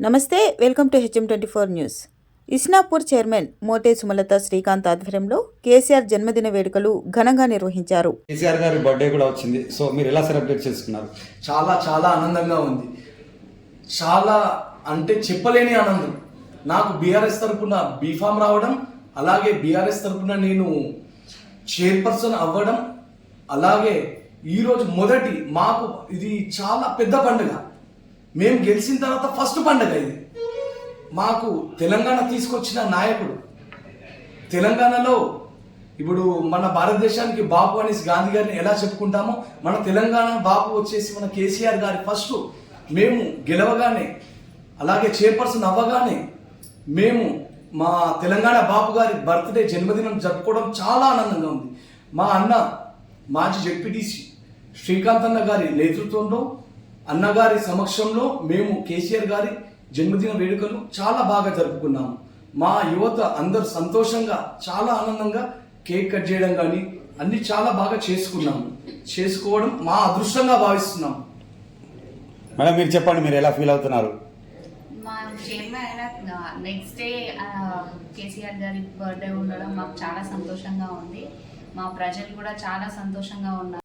నమస్తే, welcome to HM24 news. Isnapur chairman Mote Sumalatha Srikanth ఆధ్వర్యంలో కేసీఆర్ జన్మదిన వేడుకలు ఘనంగా నిర్వహించారు. కేసీఆర్ గారి బర్త్డే కూడా వచ్చింది. సో మీరు ఎలా సెలబ్రేట్ చేసుకున్నారు? చాలా చాలా ఆనందంగా ఉంది. చాలా అంటే చెప్పలేని ఆనందం. నాకు బీఆర్ఎస్ తరఫున బీఫామ్ రావడం, అలాగే బీఆర్ఎస్ తరఫున నేను చైర్పర్సన్ అవ్వడం, అలాగే ఈరోజు మొదటి మాకు ఇది చాలా పెద్ద పండుగ. మేము గెలిచిన తర్వాత ఫస్ట్ పండుగ ఇది. మాకు తెలంగాణ తీసుకొచ్చిన నాయకుడు, తెలంగాణలో ఇప్పుడు మన భారతదేశానికి బాపు అనేసి గాంధీ గారిని ఎలా చెప్పుకుంటామో, మన తెలంగాణ బాపు వచ్చేసి మన కేసీఆర్ గారి ఫస్ట్. మేము గెలవగానే, అలాగే చైర్పర్సన్ అవ్వగానే మేము మా తెలంగాణ బాపు గారి బర్త్డే జన్మదినం జరుపుకోవడం చాలా ఆనందంగా ఉంది. మా అన్న మాజీ జెడ్పీటీసీ శ్రీకాంత్ అన్న గారి నేతృత్వంలో, అన్నగారి సమక్షంలో మేము కేసీఆర్ గారి జన్మదిన వేడుకలు చాలా బాగా జరుపుకున్నాము. మా యువత అందరు సంతోషంగా, చాలా ఆనందంగా కేక్ కట్ చేయడం కానీ అన్ని చాలా బాగా చేసుకోవడం మా అదృష్టంగా భావిస్తున్నాము. మేడం మీరు చెప్పండి, మీరు ఎలా ఫీల్ అవుతున్నారు? మా చైర్మన్ అయిన నెక్స్ట్ డే కేసీఆర్ గారి బర్త్డే ఉండడం మాకు చాలా సంతోషంగా ఉంది. మా ప్రజలు కూడా చాలా సంతోషంగా ఉన్నారు.